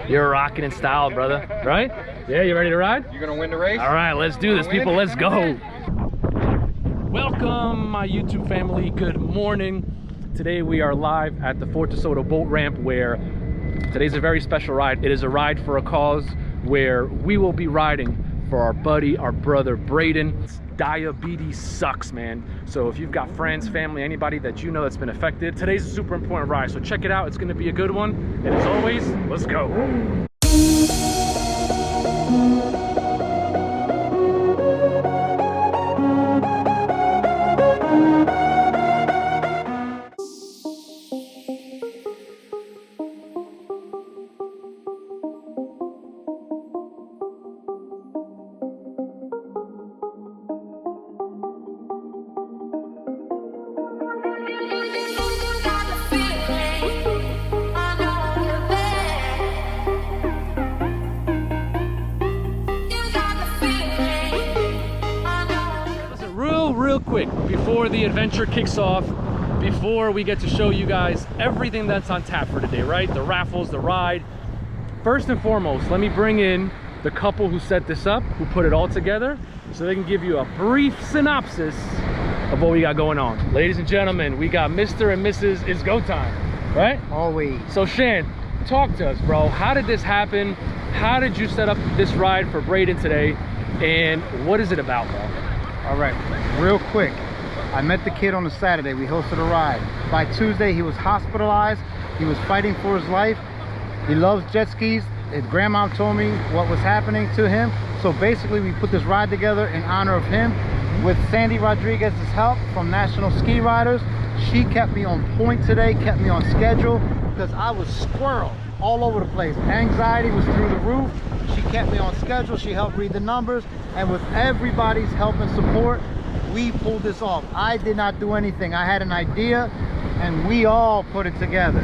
You're rocking in style, brother, right? Yeah, you ready to ride? You gonna win the race? All right, let's do this, people. Let's go. Welcome, my YouTube family. Good morning. Today we are live at the Fort DeSoto boat ramp, where today's a very special ride. It is a ride for a cause, where we will be riding for our buddy, our brother, Brayden. Diabetes sucks, man. So if you've got friends, family, anybody that you know that's been affected, today's a super important ride. So check it out. It's gonna be a good one. And as always, let's go. Real quick, before the adventure kicks off, before we get to show you guys everything that's on tap for today, right? The raffles, the ride. First and foremost, let me bring in the couple who set this up, who put it all together, so they can give you a brief synopsis of what we got going on. Ladies and gentlemen, we got Mr. and Mrs. It's Go Time, right? Always. So Shan, talk to us, bro. How did this happen? How did you set up this ride for Brayden today? And what is it about, bro? All right, real quick. I met the kid on a Saturday. We hosted a ride. By Tuesday, he was hospitalized. He was fighting for his life. He loves jet skis. His grandma told me what was happening to him. So basically, we put this ride together in honor of him with Sandy Rodriguez's help from National Ski Riders. She kept me on point today, kept me on schedule, because I was squirrel all over the place. Anxiety was through the roof. She kept me on schedule. She helped read the numbers, and with everybody's help and support, we pulled this off. I did not do anything. I had an idea, and we all put it together.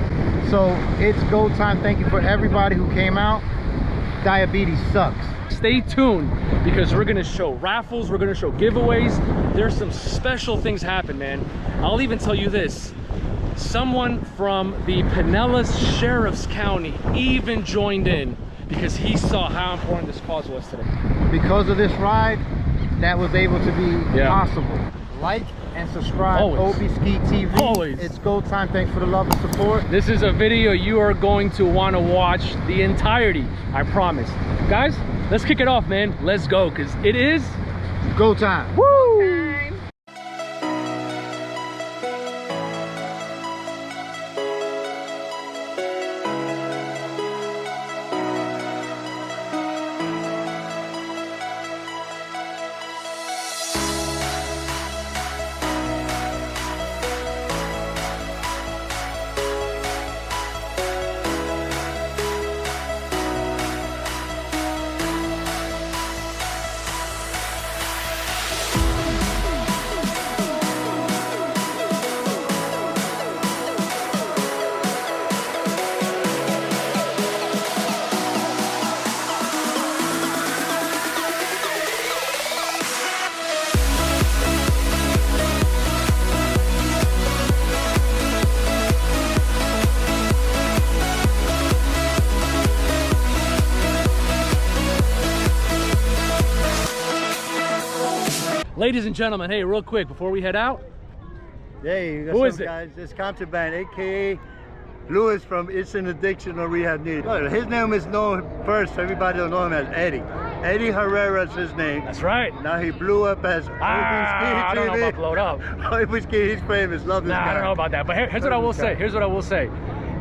So it's go time. Thank you for everybody who came out. Diabetes sucks. Stay tuned, because we're gonna show raffles, we're gonna show giveaways. There's some special things happen, man. I'll even tell you this. Someone from the Pinellas Sheriff's County even joined in, because he saw how important this cause was today. Because of this ride, that was able to be possible. Like and subscribe. Always. OB Ski TV. Always. It's go time. Thanks for the love and support. This is a video you are going to want to watch the entirety, I promise. Guys, let's kick it off, man. Let's go, because it is go time. Woo! Ladies and gentlemen, hey, real quick before we head out. Hey, who is it? Guys, it's Contraband, aka Louis from It's an Addiction or Rehab Needed. His name is known first, everybody will know him as Eddie. Eddie Herrera is his name. That's right. Now he blew up as I don't know about blowed up. OB Ski, he's famous, love this guy. I don't know about that, but here's what I will say. Here's what I will say.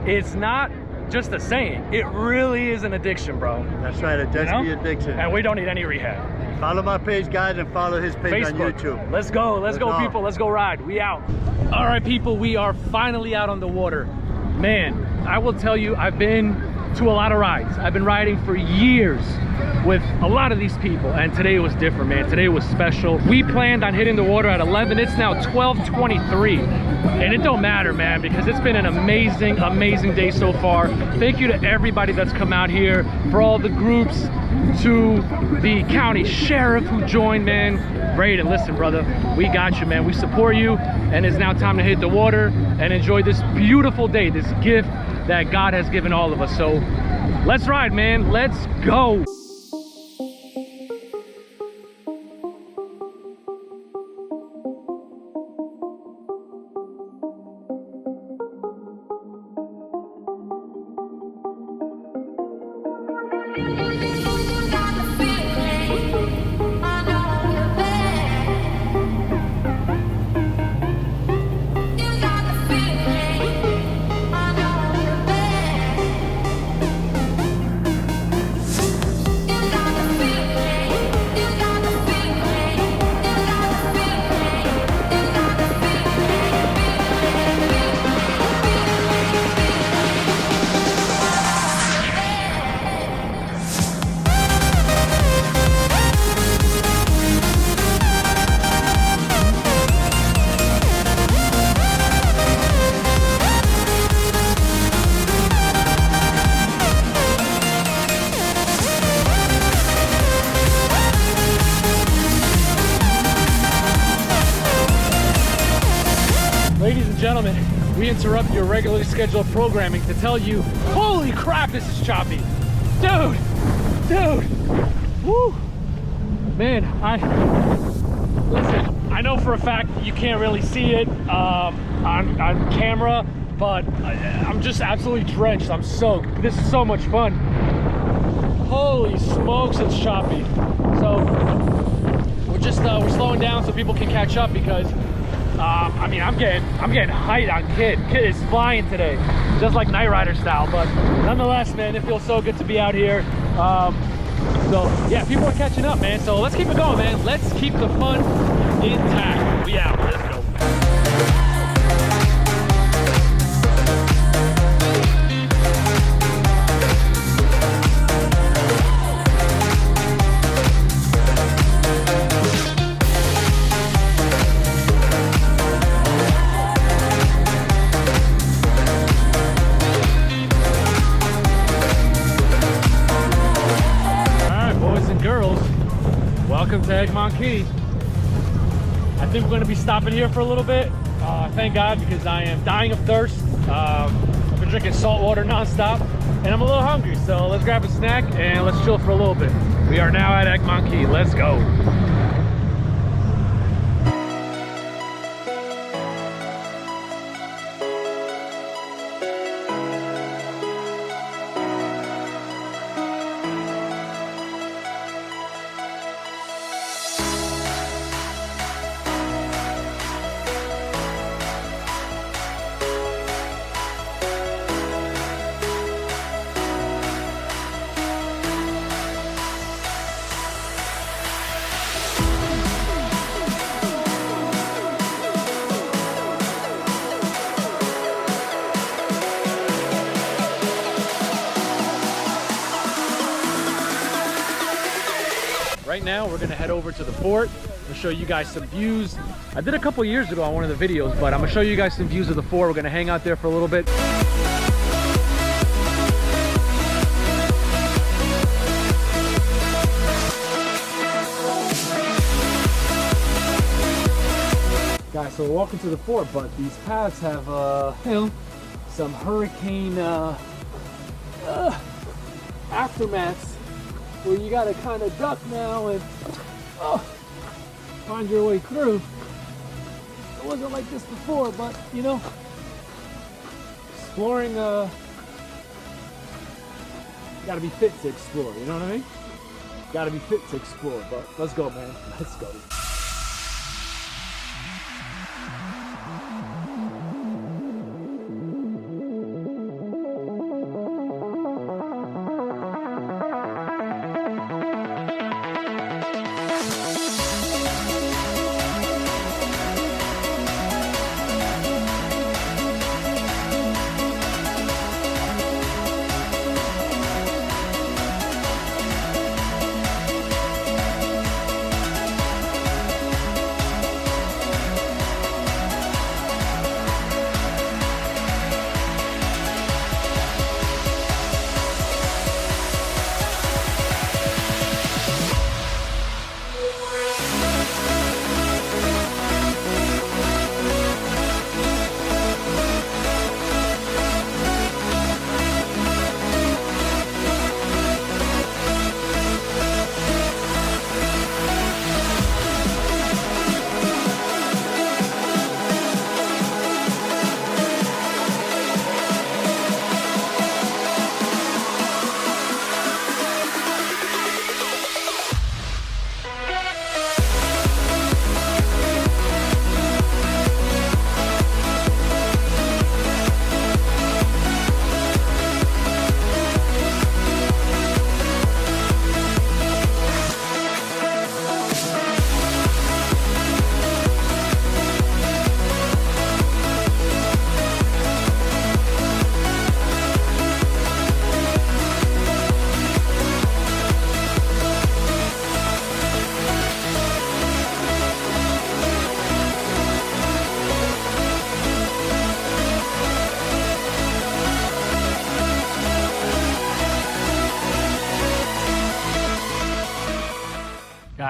It's not just a saying. It really is an addiction, bro. That's right, a jet ski addiction. And we don't need any rehab. Follow my page, guys, and follow his page Facebook. on YouTube. Let's go, people. Let's go ride. We out. All right, people, we are finally out on the water. Man, I will tell you, I've been to a lot of rides. I've been riding for years with a lot of these people, and today was different, man. Today was special. We planned on hitting the water at 11. It's now 12:23, and it don't matter, man, because it's been an amazing day so far. Thank you to everybody that's come out here, for all the groups, to the county sheriff who joined, man. Brayden, listen, brother, we got you, man. We support you, and it's now time to hit the water and enjoy this beautiful day, this gift that God has given all of us. So Let's ride, man. Let's go. Ladies and gentlemen, we interrupt your regularly scheduled programming to tell you, holy crap, this is choppy. Dude, woo. Man, listen, I know for a fact you can't really see it on camera, but I'm just absolutely drenched. I'm soaked. This is so much fun. Holy smokes, it's choppy. So we're slowing down so people can catch up because I mean, I'm getting height on Kid. Kid is flying today, just like Night Rider style. But nonetheless, man, it feels so good to be out here. So yeah, people are catching up, man. So let's keep it going, man. Let's keep the fun intact. We out. Let's go. Welcome to Egmont Key. I think we're going to be stopping here for a little bit. Thank God, because I am dying of thirst. I've been drinking salt water non-stop and I'm a little hungry. So let's grab a snack and let's chill for a little bit. We are now at Egmont Key. Let's go. Right now, we're gonna head over to the fort and show you guys some views. I did a couple years ago on one of the videos, but I'm gonna show you guys some views of the fort. We're gonna hang out there for a little bit. Guys, so we're walking to the fort, but these paths have, you know, some hurricane aftermaths where you gotta kind of duck now and find your way through. It wasn't like this before, but you know, exploring, you gotta be fit to explore, you know what I mean? Gotta be fit to explore, but let's go, man, let's go.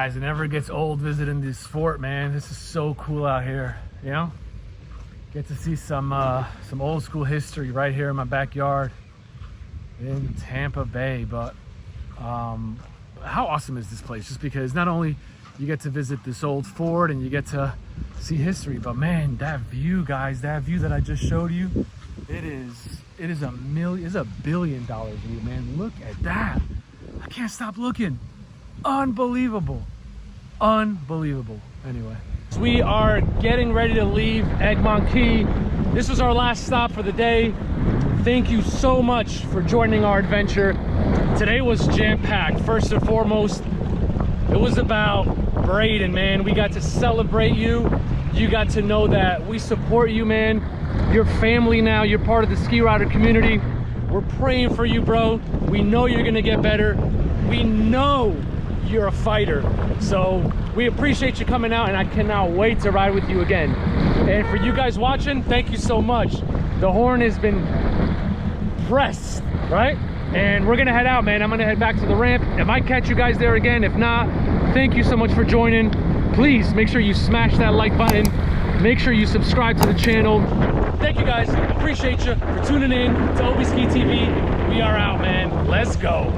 guys, it never gets old visiting this fort, man. This is so cool out here, you know? Get to see some old school history right here in my backyard in Tampa Bay. But how awesome is this place? Just because not only you get to visit this old fort and you get to see history, but man, that view, guys, that view that I just showed you, it is a $1 billion view, man. Look at that. I can't stop looking. Unbelievable. Unbelievable. Anyway, so we are getting ready to leave Egmont Key. This was our last stop for the day. Thank you so much for joining our adventure. Today was jam-packed. First and foremost, it was about Brayden, man. We got to celebrate you. You got to know that we support you, man. You're family now. You're part of the ski rider community. We're praying for you, bro. We know you're gonna get better. We know you're a fighter. So we appreciate you coming out, and I cannot wait to ride with you again. And for you guys watching, thank you so much. The horn has been pressed, right? And we're gonna head out, man. I'm gonna head back to the ramp. I might catch you guys there again. If not, thank you so much for joining. Please make sure you smash that like button. Make sure you subscribe to the channel. Thank you guys. Appreciate you for tuning in to Obi Ski TV. We are out, man. Let's go.